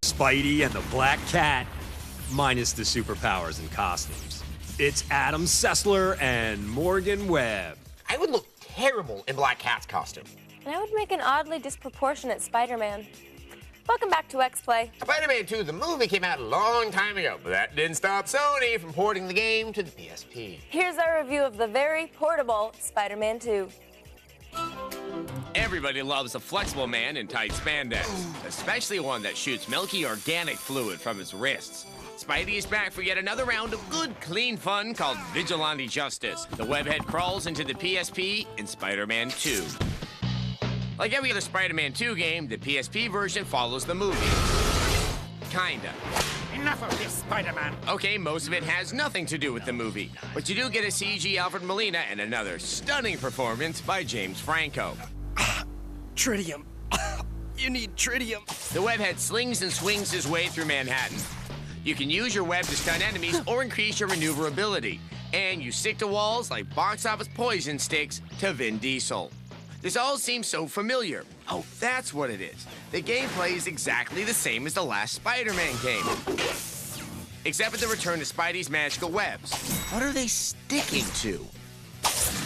Spidey and the Black Cat, minus the superpowers and costumes. It's Adam Sessler and Morgan Webb. I would look terrible in Black Cat's costume. And I would make an oddly disproportionate Spider-Man. Welcome back to X-Play. Spider-Man 2, the movie, came out a long time ago, but that didn't stop Sony from porting the game to the PSP. Here's our review of the very portable Spider-Man 2. Everybody loves a flexible man in tight spandex, especially one that shoots milky organic fluid from his wrists. Spidey is back for yet another round of good, clean fun called Vigilante Justice. The webhead crawls into the PSP in Spider-Man 2. Like every other Spider-Man 2 game, the PSP version follows the movie. Kinda. Enough of this, Spider-Man. Okay, most of it has nothing to do with the movie, but you do get a CG Alfred Molina and another stunning performance by James Franco. Tridium. You need Tridium. The webhead slings and swings his way through Manhattan. You can use your web to stun enemies or increase your maneuverability. And you stick to walls like box office poison sticks to Vin Diesel. This all seems so familiar. Oh, that's what it is. The gameplay is exactly the same as the last Spider-Man game. Except for the return to Spidey's magical webs. What are they sticking to?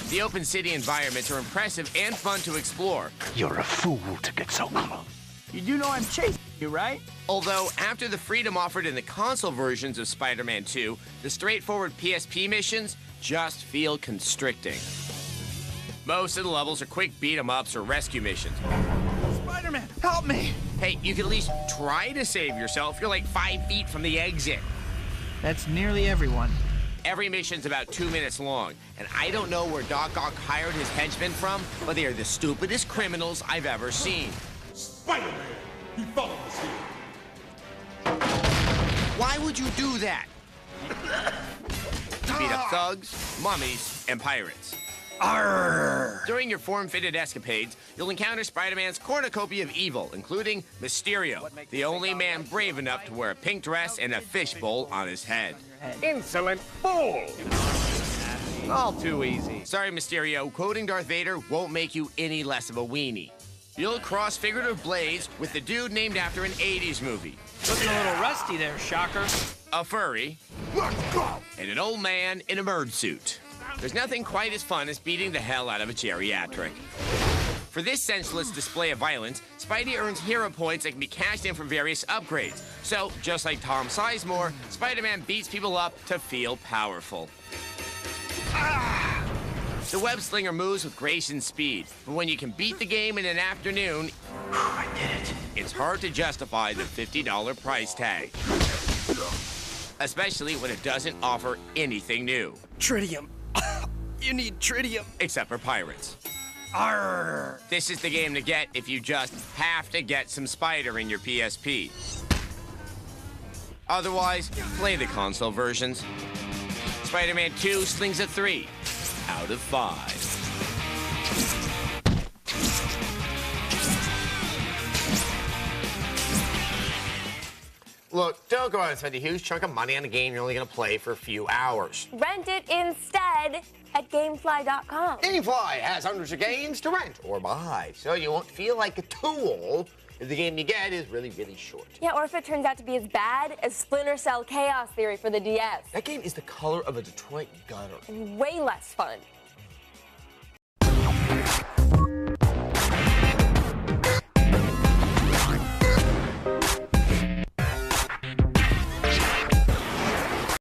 The open city environments are impressive and fun to explore. You're a fool to get so close. You do know I'm chasing you, right? Although, after the freedom offered in the console versions of Spider-Man 2, the straightforward PSP missions just feel constricting. Most of the levels are quick beat-em-ups or rescue missions. Spider-Man, help me! Hey, you can at least try to save yourself. You're like 5 feet from the exit. That's nearly everyone. Every mission's about 2 minutes long, and I don't know where Doc Ock hired his henchmen from, but they are the stupidest criminals I've ever seen. Spider-Man! He followed us here. Why would you do that? To beat up thugs, mummies, and pirates. Arrgh. During your form-fitted escapades, you'll encounter Spider-Man's cornucopia of evil, including Mysterio, the only man brave enough to wear a pink dress and a fishbowl on his head. Insolent fool! All too easy. Sorry, Mysterio, quoting Darth Vader won't make you any less of a weenie. You'll cross figurative blades with the dude named after an 80s movie. Looking a little rusty there, Shocker. A furry, Let's go! and an old man in a bird suit. There's nothing quite as fun as beating the hell out of a geriatric. For this senseless display of violence, Spidey earns hero points that can be cashed in from various upgrades. So, just like Tom Sizemore, Spider-Man beats people up to feel powerful. The web slinger moves with grace and speed, but when you can beat the game in an afternoon, I did it. it's hard to justify the $50 price tag. Especially when it doesn't offer anything new. Tridium. You need Tridium. Except for pirates. Arrgh. This is the game to get if you just have to get some Spider in your PSP. Otherwise, play the console versions. Spider-Man 2 slings a 3 out of 5. Look, don't go out and spend a huge chunk of money on a game you're only going to play for a few hours. Rent it instead at Gamefly.com. Gamefly has hundreds of games to rent or buy, so you won't feel like a tool if the game you get is really, really short. Yeah, or if it turns out to be as bad as Splinter Cell Chaos Theory for the DS. That game is the color of a Detroit gutter. And way less fun.